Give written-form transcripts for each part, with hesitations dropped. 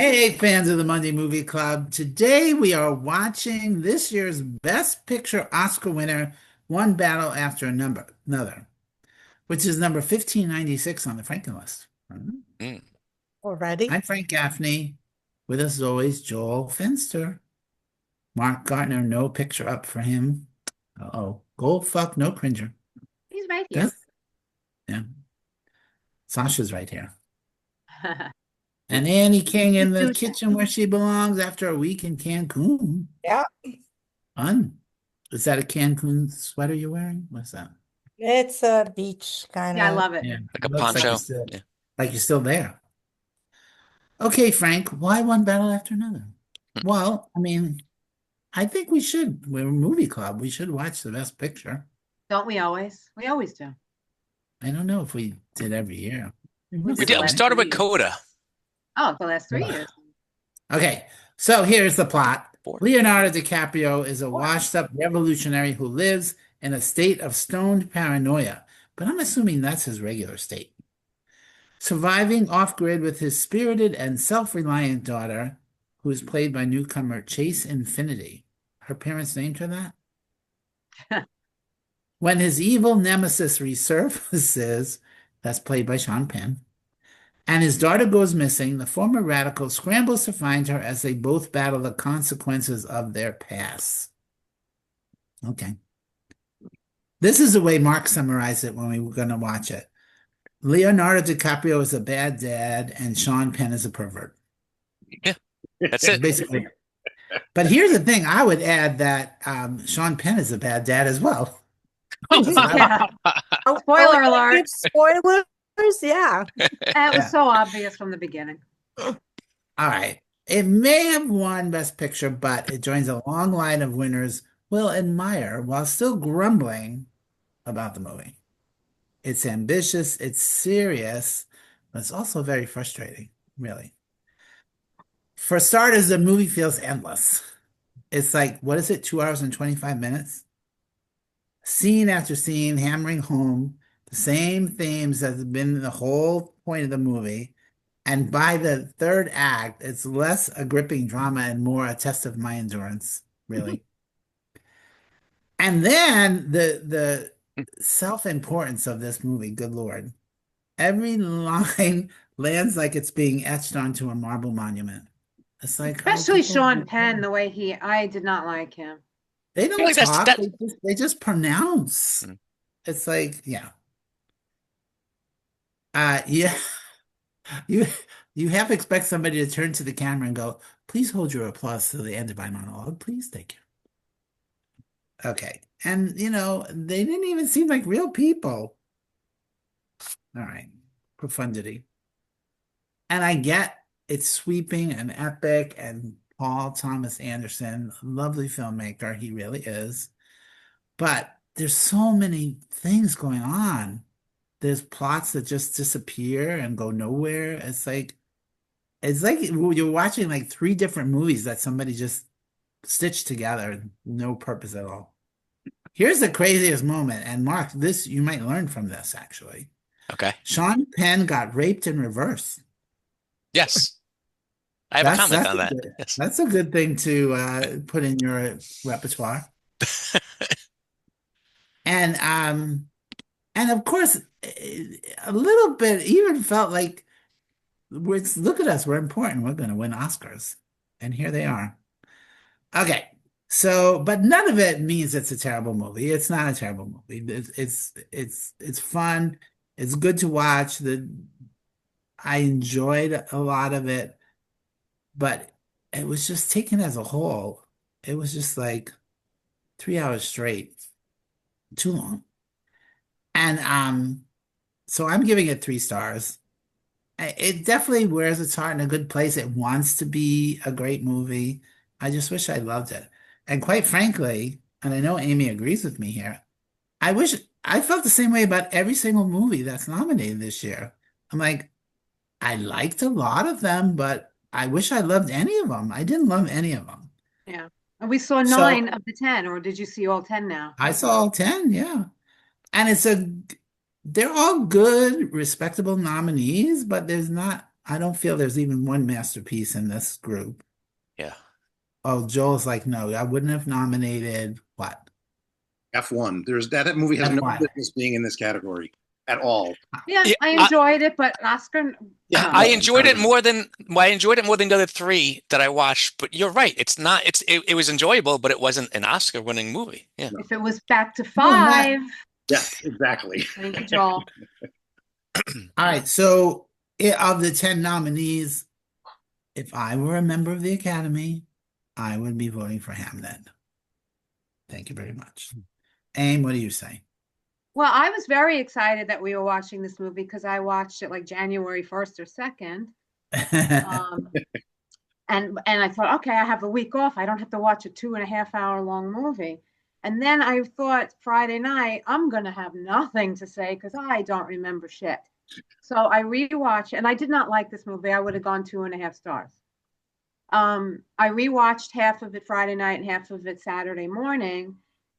Hey, fans of the Monday Movie Club. Today we are watching this year's Best Picture Oscar winner, One Battle After Another, which is number 1596 on the Franken list. Mm. Already? I'm Frank Gaffney. With us as always, Joel Finster. Mark Gardner, no picture up for him. Uh-oh. Gold fuck, no cringer. He's right here. That's, yeah. Sasha's right here. And Annie King in the kitchen where she belongs after a week in Cancun. Yeah, Fun. Is that a Cancun sweater you're wearing? What's that? it's a beach kind Yeah, I of. love it. Yeah. Like a Looks like poncho. you're still, Yeah. like you're still there. Okay, Frank, why one battle after another? Well, I mean, I think we should. We're a movie club. We should watch the best picture. Don't we always? We always do. I don't know if we did every year. We We did did. We last started with 3 years. Coda. Oh, the last 3 years. Okay, so here's the plot. 4. Leonardo DiCaprio is a washed-up revolutionary who lives in a state of stoned paranoia, but I'm assuming that's his regular state. Surviving off-grid with his spirited and self-reliant daughter, who is played by newcomer Chase Infinity. Her parents named her that? When his evil nemesis resurfaces, that's played by Sean Penn, and his daughter goes missing, the former radical scrambles to find her as they both battle the consequences of their past. Okay. This is the way Mark summarized it when we were going to watch it. Leonardo DiCaprio is a bad dad, and Sean Penn is a pervert. Yeah, that's it. Basically. But here's the thing. I would add that Sean Penn is a bad dad as well. Yeah. Oh, Spoiler oh, alert. it's spoilers? Yeah. That was so obvious from the beginning. All right. It may have won Best Picture, but it joins a long line of winners we'll admire while still grumbling about the movie. It's ambitious, it's serious, but it's also very frustrating, really. For starters, the movie feels endless. It's like, what is it, 2 hours and 25 minutes? Scene after scene, hammering home the same themes that have been the whole point of the movie. And by the third act, it's less a gripping drama and more a test of my endurance, really. And then the self-importance of this movie, good Lord. Every line lands like it's being etched onto a marble monument. It's like Especially Sean Penn, the way I did not like him. They don't like talk, that- they just pronounce. Mm. It's like, yeah. Yeah. You you have to expect somebody to turn to the camera and go, please hold your applause till the end of my monologue. Please, thank you. Okay. And they didn't even seem like real people. All right. Profundity. And I get it's sweeping and epic, and Paul Thomas Anderson, lovely filmmaker, he really is. But there's so many things going on. There's plots that just disappear and go nowhere. It's like you're watching like 3 different movies that somebody just stitched together, no purpose at all. Here's the craziest moment, and Mark, this you might learn from this actually. Okay. Sean Penn got raped in reverse. Yes. I have a comment on that. Good, Yes. That's a good thing to put in your repertoire. And of course, a little bit even felt like look at us, we're important. We're going to win Oscars. And here they are. Okay. So, but none of it means it's a terrible movie. It's not a terrible movie. It's fun. It's good to watch. I enjoyed a lot of it, but it was just taken as a whole. It was just like 3 hours straight. Too long. And so I'm giving it 3 stars. It definitely wears its heart in a good place. It wants to be a great movie. I just wish I loved it. And quite frankly, and I know Amy agrees with me here, I felt the same way about every single movie that's nominated this year. I'm like, I liked a lot of them, but I wish I loved any of them. I didn't love any of them. Yeah. And we saw So- 9 of the 10, or did you see all 10 now? I saw all 10, yeah. And they're all good, respectable nominees, but there's not I don't feel there's even one masterpiece in this group. Yeah. Oh, Joel's like, no, I wouldn't have nominated what? F1. That movie has no F1. business being in this category at all. Yeah, Yeah, I enjoyed it, but Oscar. Yeah, I no, enjoyed it no. more than the other three that I watched. But you're right. It was enjoyable, but it wasn't an Oscar-winning movie. Yeah. If it was back to No, not- 5, Yeah, exactly. thank you, Joel. All right, so of the 10 nominees, if I were a member of the Academy, I would be voting for Hamnet. Thank you very much. Aim, what do you say? Well, I was very excited that we were watching this movie because I watched it like January 1st or 2nd. And I thought, okay, I have a week off. I don't have to watch a 2.5 hour long movie. And then I thought Friday night, I'm going to have nothing to say because I don't remember shit. So I rewatched, and I did not like this movie. I would have gone 2.5 stars. I rewatched half of it Friday night and half of it Saturday morning.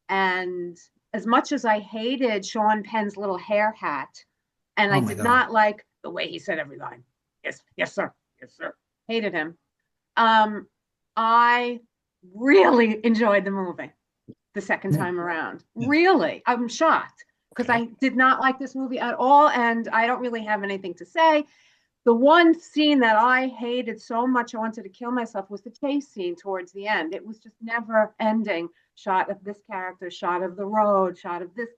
And as much as I hated Sean Penn's little hair hat, and Oh I my did God. not like the way he said every line. Yes, yes, sir. Yes, sir. Hated him. I really enjoyed the movie the second time around. Really, I'm shocked because I did not like this movie at all, and I don't really have anything to say. The one scene that I hated so much, I wanted to kill myself, was the chase scene towards the end. It was just never ending. Shot of this character, shot of the road, shot of this.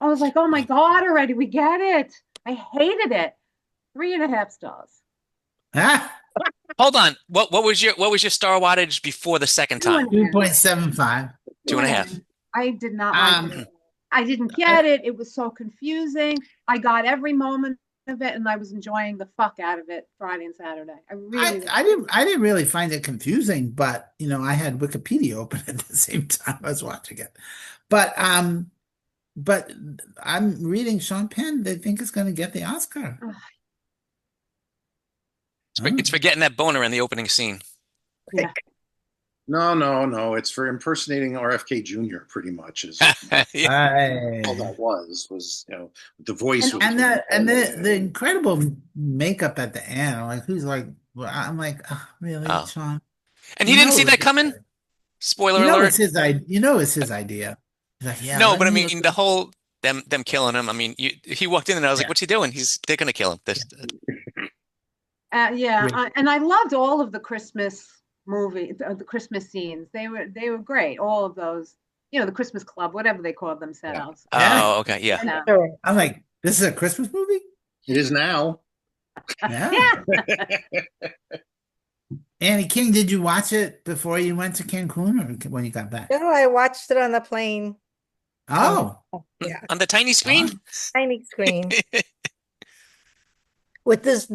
I was like, oh my God, already, we get it. I hated it. 3.5 stars. Ah, Hold on. What was your star wattage before the second time? 2.75. 2.5. I did not like it. I didn't get it. It was so confusing. I got every moment of it, and I was enjoying the fuck out of it Friday and Saturday. I didn't really find it confusing, but I had Wikipedia open at the same time I was watching it. But I'm reading Sean Penn. They think it's going to get the Oscar. It's for getting that boner in the opening scene. Yeah. No. It's for impersonating RFK Jr. pretty much. Is Yeah. all that was the voice And the incredible makeup at the end. I'm like, oh, really, Oh. Sean? And he didn't see that coming? Spoiler alert. It's his idea. It's his idea. He's like, yeah. No, but I mean the whole them killing him. I mean, he walked in and I was like, Yeah. "What's he doing? They're gonna kill him." And I loved all of the Christmas movie, the Christmas scenes. They were great. All of those, the Christmas Club, whatever they called themselves. Oh, okay, yeah. Yeah. Sure. I'm like, this is a Christmas movie? It is now. Yeah. Annie King, did you watch it before you went to Cancun or when you got back? No, I watched it on the plane. Oh, Yeah, On the tiny screen. tiny screen with this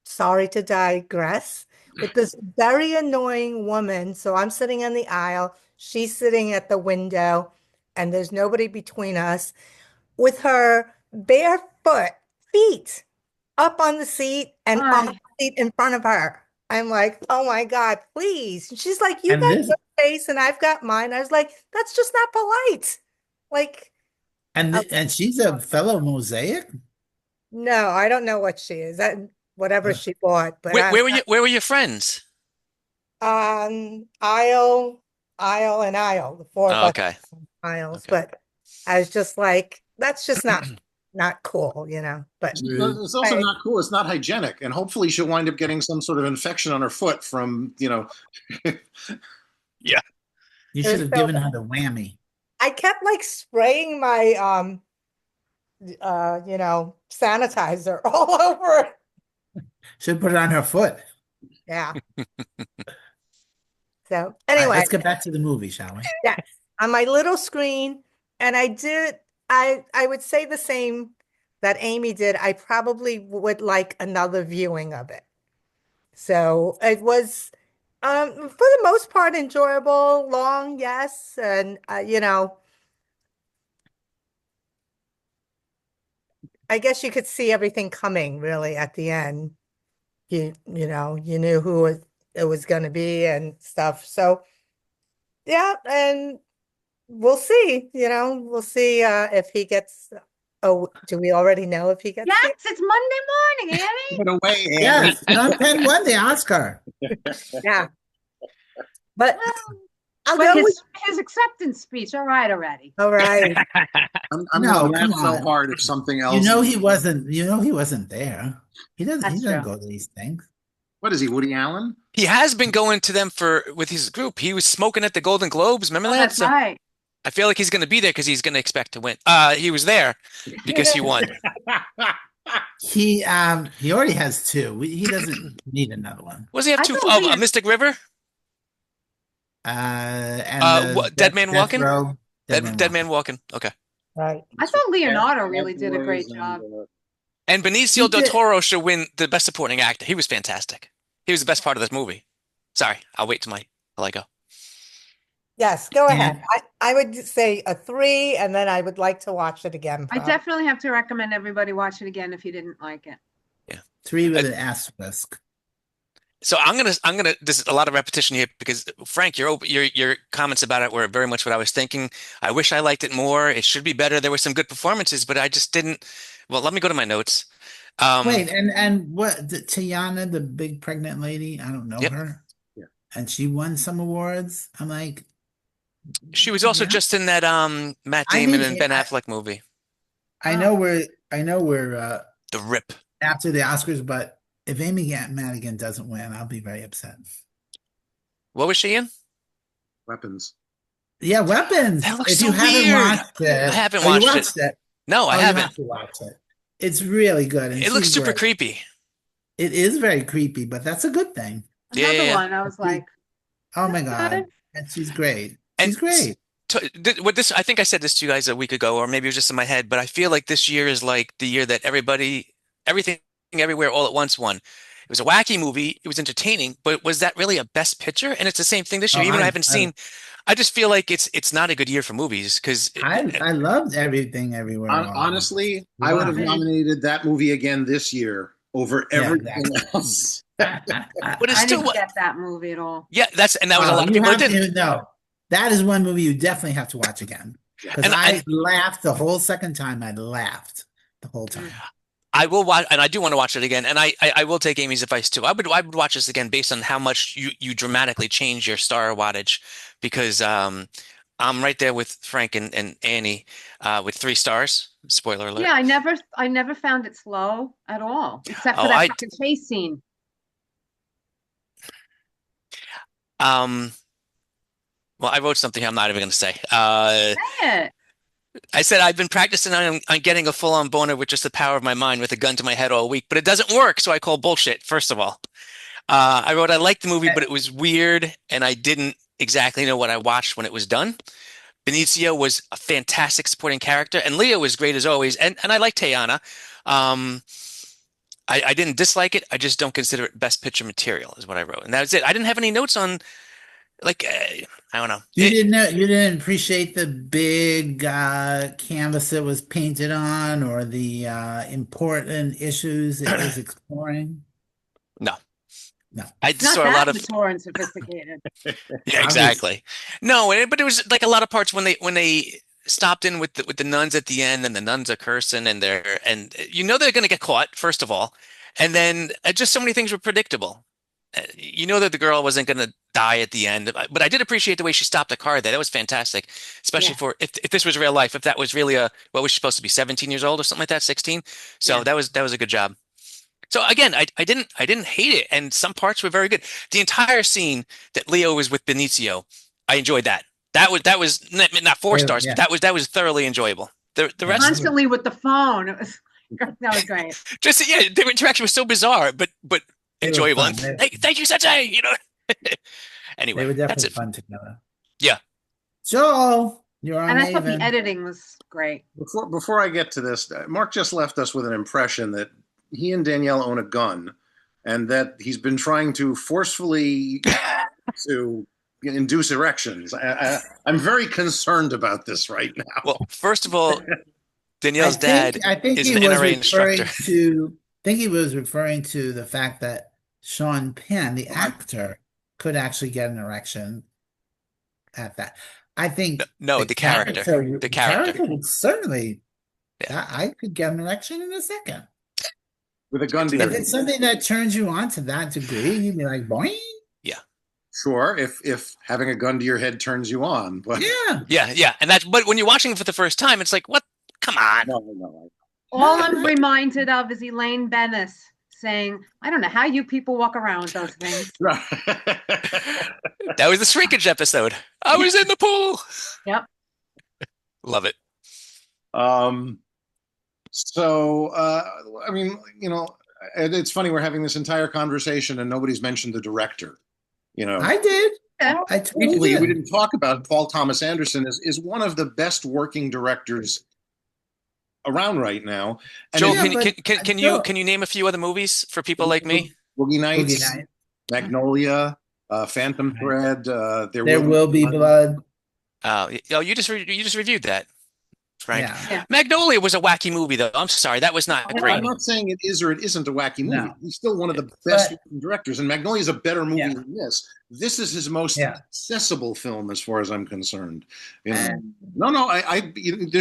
sorry to digress, with this very annoying woman. So I'm sitting in the aisle, she's sitting at the window, and there's nobody between us, with her barefoot feet up on the seat and on the seat in front of her. I'm like, oh my God, please. And she's like, you And got this- your face and I've got mine. I was like, that's just not polite. Like, and she's a fellow Mosaic? no, I don't know what she is. Whatever she bought, but Where were your friends? aisle, and aisle, the four of Oh, us okay. aisles. Okay. But I was just like, that's just not cool, But It's also not cool. It's not hygienic, and hopefully she'll wind up getting some sort of infection on her foot from You should have given her the whammy. I kept like spraying my sanitizer all over. Should put it on her foot. Yeah. So All right, anyway, let's get back to the movie, shall we? yes, on my little screen, and I would say the same that Amy did. I probably would like another viewing of it. So it was, for the most part, enjoyable, long, yes, and I guess you could see everything coming really at the end. You knew who it was going to be and stuff. So yeah, and we'll see, if he gets Oh, do we already know if he gets Yes, it? it's Monday morning, Annie. Give it away, Andy. Yes, Sean Penn won the Oscar. Yeah. But I'll But go with, his acceptance speech, all right already. all right. I'm No, gonna come laugh so on. hard if something else. You know he wasn't. You know he wasn't there. He That's doesn't true. go to these things. What is he, Woody Allen? He has been going to them with his group. He was smoking at the Golden Globes. Remember Oh, that? that's So right. I feel like he's going to be there because he's going to expect to win. He was there because he won. He already has two. He doesn't need another one. Was he have I two? thought Oh, Mystic River? And the Dead Man Walking? Row, Dead Man Walking. Okay. Right. I thought Leonardo really did a great job. And Benicio He del did. Toro should win the best supporting actor. He was fantastic. He was the best part of this movie. Sorry, I'll wait till I go. Yes, go Yeah. ahead. I would say a 3, and then I would like to watch it again. I definitely have to recommend everybody watch it again if you didn't like it. 3 with an asterisk. So I'm gonna. There's a lot of repetition here because Frank, your comments about it were very much what I was thinking. I wish I liked it more. It should be better. There were some good performances, but I just didn't. Well, let me go to my notes. Wait, and what? Tiana, the big pregnant lady? I don't know Yep. her. Yeah. And she won some awards. I'm like, She was also yeah. just in that Matt I Damon mean, and Ben I- Affleck movie, I know we're The Rip. after the Oscars, but if Amy Madigan doesn't win, I'll be very upset. What was she in? Weapons. Yeah, Weapons. That looks If you so haven't weird. watched it, I haven't oh, you watched it. watched it. No, I Oh, you haven't. have to watch it. It's really good. And It looks she's super great. creepy. It is very creepy, but that's a good thing. Yeah, Another yeah, yeah. one, I was like, Oh my That's good. God. And she's great. And She's great. What this? I think I said this to you guys a week ago, or maybe it was just in my head. But I feel like this year is like the year that everything, everywhere, all at once won. It was a wacky movie. It was entertaining, but was that really a best picture? And it's the same thing this year. Oh, Even though I I- haven't seen. I just feel like it's not a good year for movies because I loved Everything Everywhere. All at Once. Honestly, I would have Wow. nominated that movie again this year over Yeah, everything exactly. else. but it's I still didn't get that movie at all. yeah. That was a Oh, lot of you people that have didn't. to know. That is one movie you definitely have to watch again. Because And I laughed the whole second time. I laughed the whole time. I will watch, and I do want to watch it again. And I will take Amy's advice too. I would watch this again based on how much you dramatically change your star wattage, because I'm right there with Frank and Annie with 3 stars. Spoiler alert. Yeah, I never found it slow at all, except for Oh, that fucking chase scene. Well, I wrote something I'm not even going to say. Say it. I said I've been practicing on getting a full-on boner with just the power of my mind with a gun to my head all week, but it doesn't work, so I call bullshit, first of all. I wrote I liked the movie, but it was weird, and I didn't exactly know what I watched when it was done. Benicio was a fantastic supporting character, and Leo was great as always, and I like Teyana. I didn't dislike it. I just don't consider it best picture material, is what I wrote, and that was it. I didn't have any notes on, like, I don't know. You didn't appreciate the big canvas it was painted on, or the important issues it was exploring. No, I It's just not saw a lot that of. mature and sophisticated. Yeah, exactly. No, but it was like a lot of parts when they stopped in with the nuns at the end, and the nuns are cursing, and they're going to get caught, first of all, and then just so many things were predictable. You know that the girl wasn't going to die at the end, but I did appreciate the way she stopped the car there. That was fantastic, especially Yeah. for if this was real life. If that was really what was she supposed to be, 17 years old or something like that, 16. So Yeah. that was a good job. So again, I didn't hate it, and some parts were very good. The entire scene that Leo was with Benicio, I enjoyed that. That was not 4 Yeah, stars, yeah. but that was thoroughly enjoyable. The rest, Constantly with the phone. It was that was great. just their interaction was so bizarre, but They were enjoyable. fun. And, hey, thank you, Sensei. They Anyway, were that's definitely it. fun together. Yeah. Joel, you're on And I thought the Maven. editing was great. Before I get to this, Mark just left us with an impression that he and Danielle own a gun, and that he's been trying to forcefully to induce erections. I'm very concerned about this right now. Well, first of all, Danielle's dad I think is he an was NRA referring instructor. to. I think he was referring to the fact that Sean Penn, the actor, could actually get an erection at that. I think No, the character. would certainly I could get an erection in a second. With a gun to If your it's something that turns you on to that degree, you'd be like, boing. Yeah. Sure, if having a gun to your head turns you on, but Yeah. Yeah, yeah. And that's, but when you're watching it for the first time, it's like, what? Come on. no. All I'm reminded of is Elaine Bennis saying, I don't know how you people walk around with those things. That was the shrinkage episode. I was in the pool. Yep. Love it. So, I mean, it's funny we're having this entire conversation and nobody's mentioned the director. I did. Yeah. I totally We did. didn't talk about Paul Thomas Anderson is one of the best working directors around right now. And Joel, Yeah, but can you name a few other movies for people like me? Boogie Nights, Boogie Nights. Magnolia, Phantom Thread, There will be blood. Oh, you just reviewed that, Frank. Yeah. Magnolia was a wacky movie, though. I'm sorry, that was not great. I'm not saying it is or it isn't a wacky movie. No. He's still one of the best directors, and Magnolia is a better movie Yeah. than this. This is his most accessible film, as far as I'm concerned. There's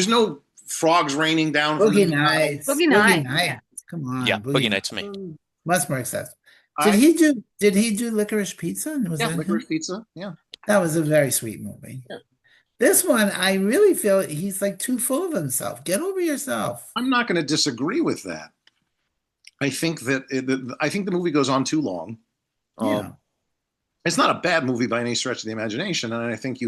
no frogs raining down. from Boogie the Nights. Boogie Nights. Nights. Come on. Yeah, Boogie Nights me. Much more accessible. I- Did he do Licorice Pizza? Was Yeah, that Licorice him? Pizza. Yeah. That was a very sweet movie. Yeah. This one, I really feel he's like too full of himself. Get over yourself. I'm not going to disagree with that. I think that the movie goes on too long. Yeah. It's not a bad movie by any stretch of the imagination, and I think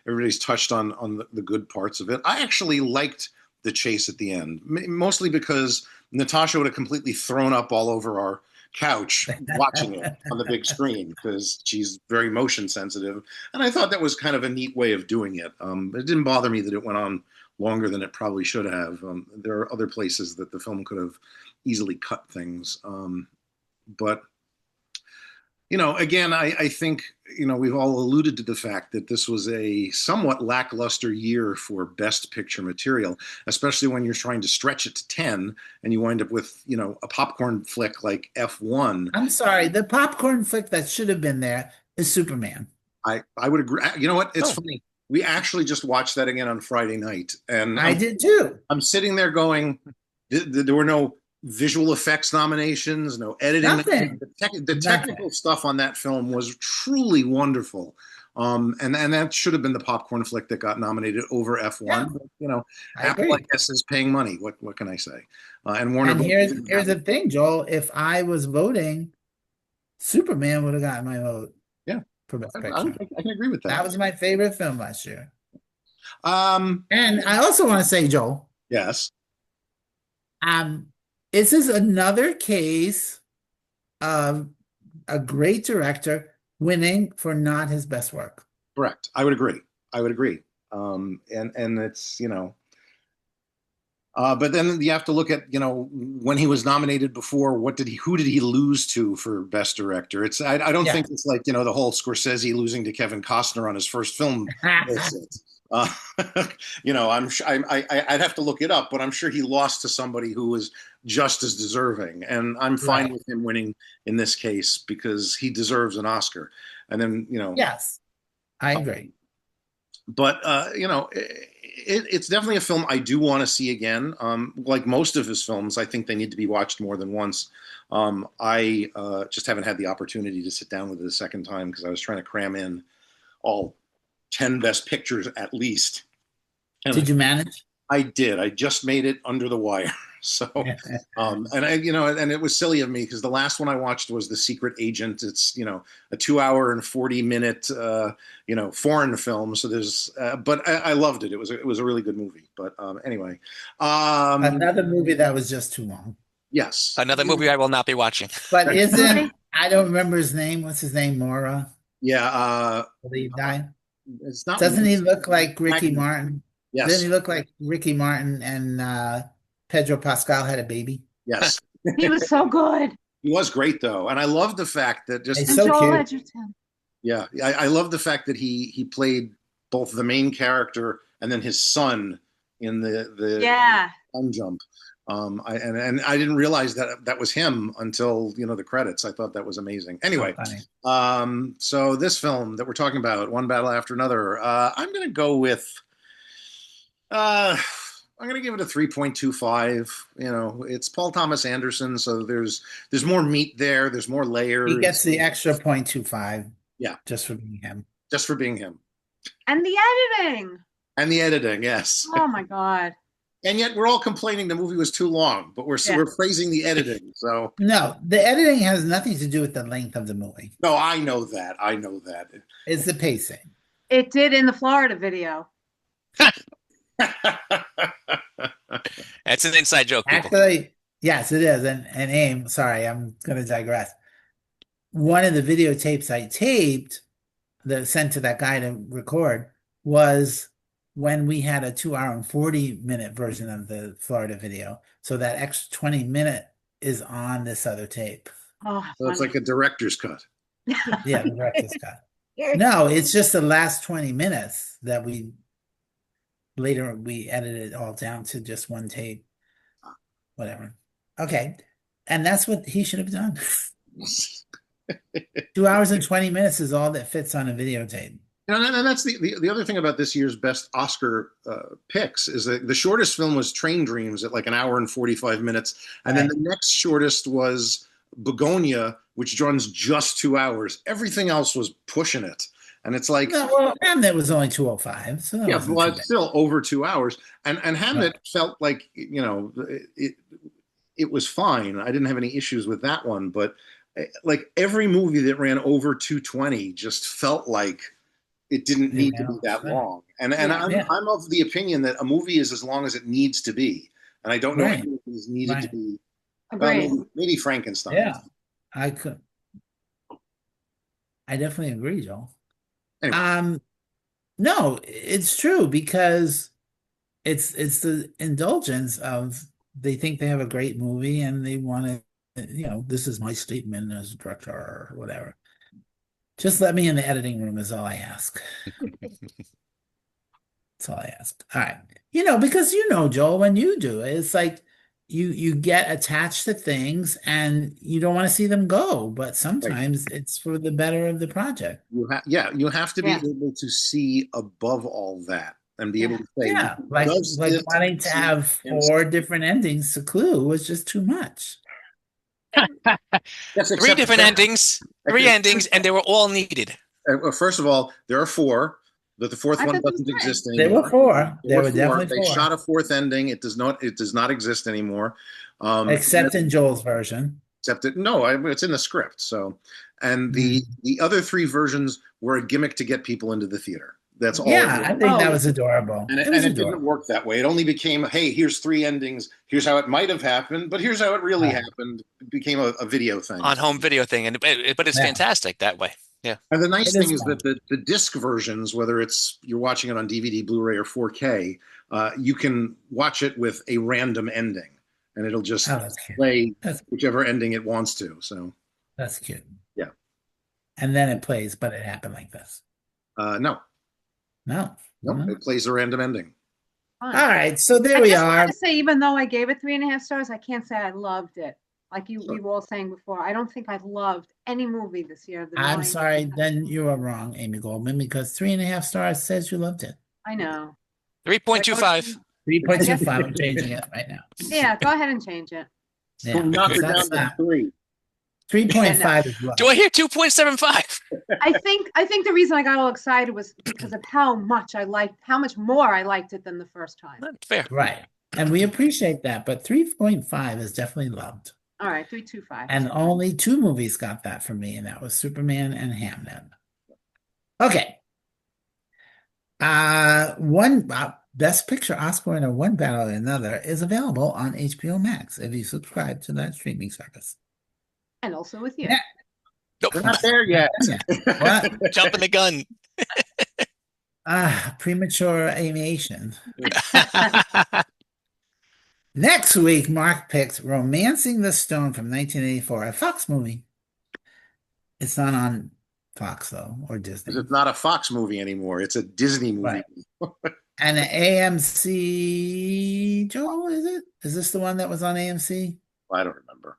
everybody's touched on the good parts of it. I actually liked the chase at the end, mostly because Natasha would have completely thrown up all over our couch watching it on the big screen because she's very motion sensitive, and I thought that was kind of a neat way of doing it. It didn't bother me that it went on longer than it probably should have. There are other places that the film could have easily cut things, but again, I think we've all alluded to the fact that this was a somewhat lackluster year for Best Picture material, especially when you're trying to stretch it to 10 and you wind up with a popcorn flick like F1. I'm sorry. The popcorn flick that should have been there is Superman. I would agree. You know what? It's funny. We actually just watched that again on Friday night, and I did too. I'm sitting there going, there were no visual effects nominations, no editing. Nothing. The technical stuff on that film was truly wonderful. And that should have been the popcorn flick that got nominated over F1. Yeah. But, Apple, I guess, is paying money. What can I say? And Warner. And here's the thing, Joel. If I was voting, Superman would have gotten my vote. Yeah, for Best Picture. I can agree with that. That was my favorite film last year. And I also want to say, Joel. Yes. This is another case of a great director winning for not his best work. Correct. I would agree. And it's, but then you have to look at, when he was nominated before, who did he lose to for Best Director? I don't think it's like, the whole Scorsese losing to Kevin Costner on his first film. I'd have to look it up, but I'm sure he lost to somebody who was just as deserving. And I'm fine with him winning in this case because he deserves an Oscar. And then, Yes, I agree. But, it's definitely a film I do want to see again. Like most of his films, I think they need to be watched more than once. I just haven't had the opportunity to sit down with it a second time because I was trying to cram in all 10 Best Pictures at least. And Did you manage? I did. I just made it under the wire. So, and it was silly of me because the last one I watched was The Secret Agent. It's, a 2 hour and 40-minute, foreign film. So but I loved it. It was a really good movie. But anyway, another movie that was just too long. Yes. Another movie I will not be watching. But I don't remember his name. What's his name? Mora? Yeah. He died. It's not. Doesn't he look like Ricky Martin? Yes. Doesn't he look like Ricky Martin and Pedro Pascal had a baby? Yes. He was so good. He was great though, and I love the fact that He's so Joel cute. Edgerton. Yeah, I love the fact that he played both the main character and then his son in the gun jump. And I didn't realize that was him until the credits. I thought that was amazing. Anyway, so this film that we're talking about, One Battle After Another, I'm going to go with I'm gonna give it a 3.25. You know, it's Paul Thomas Anderson, so there's more meat there. There's more layers. He gets the extra 0.25. Yeah. Just for being him. Just for being him. And the editing. And the editing, yes. Oh my God. And yet we're all complaining the movie was too long, but we're praising the editing. So no, the editing has nothing to do with the length of the movie. No, I know that. It's the pacing. It did in the Florida video. That's an inside joke, people. Actually, yes, it is. And AIM, sorry, I'm going to digress. One of the videotapes I taped that sent to that guy to record was when we had a 2 hour and 40-minute version of the Florida video. So that extra 20-minute is on this other tape. Oh, so it's like a director's cut. Yeah, the director's cut. No, it's just the last 20 minutes that we edited it all down to just one tape. Whatever. Okay. And that's what he should have done. 2 hours and 20 minutes is all that fits on a videotape. And that's the other thing about this year's best Oscar picks is that the shortest film was Train Dreams at like 1 hour and 45 minutes. And then the next shortest was Begonia, which runs just 2 hours. Everything else was pushing it. And it's like, no, well, Hamnet was only 2:05. So yeah, well, it's still over 2 hours. And Hamnet felt like, you know, it was fine. I didn't have any issues with that one. But like every movie that ran over 2:20 just felt like it didn't need to be that long. And I'm of the opinion that a movie is as long as it needs to be. And I don't know if it is needed to be. Maybe Frankenstein. Yeah, I definitely agree, Joel. Anyway. No, it's true because it's the indulgence of they think they have a great movie and they want to, you know, this is my statement as a director or whatever. Just let me in the editing room is all I ask. That's all I ask. All right. You know, because you know, Joel, when you do it, it's like you get attached to things and you don't want to see them go, but sometimes it's for the better of the project. You have to be able to see above all that and be able to say, like wanting to have 4 different endings to Clue was just too much. Yes, 3 different endings, 3 endings, and they were all needed. First of all, there are 4. But the 4th one doesn't exist anymore. There were 4. There were definitely 4. They shot a 4th ending. It does not exist anymore. Except in Joel's version. It's in the script. So, and the other 3 versions were a gimmick to get people into the theater. That's all. Yeah, I think that was adorable. And it didn't work that way. It only became, hey, here's 3 endings. Here's how it might have happened, but here's how it really happened. It became a video thing. On home video thing. But it's fantastic that way. Yeah. And the nice thing is that the disc versions, whether it's you're watching it on DVD, Blu-ray, or 4K, you can watch it with a random ending, and it'll just play whichever ending it wants to. So that's cute. Yeah. And then it plays, but it happened like this. No. It plays a random ending. All right, so there we are. I just want to say, even though I gave it 3.5 stars, I can't say I loved it. Like you were all saying before, I don't think I loved any movie this year. I'm sorry, then you are wrong, Amy Goldman, because 3.5 stars says you loved it. I know. 3.25. 3.25. I'm changing it right now. Yeah, go ahead and change it. Yeah, knock it down to 3. 3.5 is low. Do I hear 2.75? I think the reason I got all excited was because of how much more I liked it than the first time. That's fair. Right. And we appreciate that, but 3.5 is definitely loved. All right, 3.25. And only 2 movies got that from me, and that was Superman and Hamnet. Okay. One Best Picture Oscar winner, One Battle and Another, is available on HBO Max if you subscribe to that streaming service. And also with you. Yeah. Nope. We're not there yet. What? Jumping the gun. Premature aviation. Next week, Mark picked Romancing the Stone from 1984, a Fox movie. It's not on Fox, though, or Disney. It's not a Fox movie anymore. It's a Disney movie. Right. And an AMC, Joel, is it? Is this the one that was on AMC? I don't remember.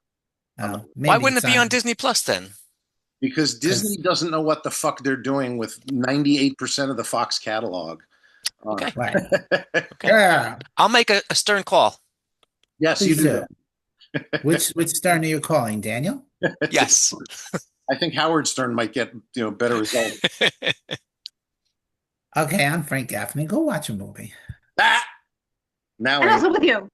Why wouldn't it be on Disney Plus then? Because Disney doesn't know what the fuck they're doing with 98% of the Fox catalog. Okay. Right. Okay. Yeah. I'll make a stern call. Yes, you Please do do. that. Which Stern are you calling, Daniel? Yes. I think Howard Stern might get better results. Okay, I'm Frank Gaffney. Go watch a movie. Ah! Now And we also with you.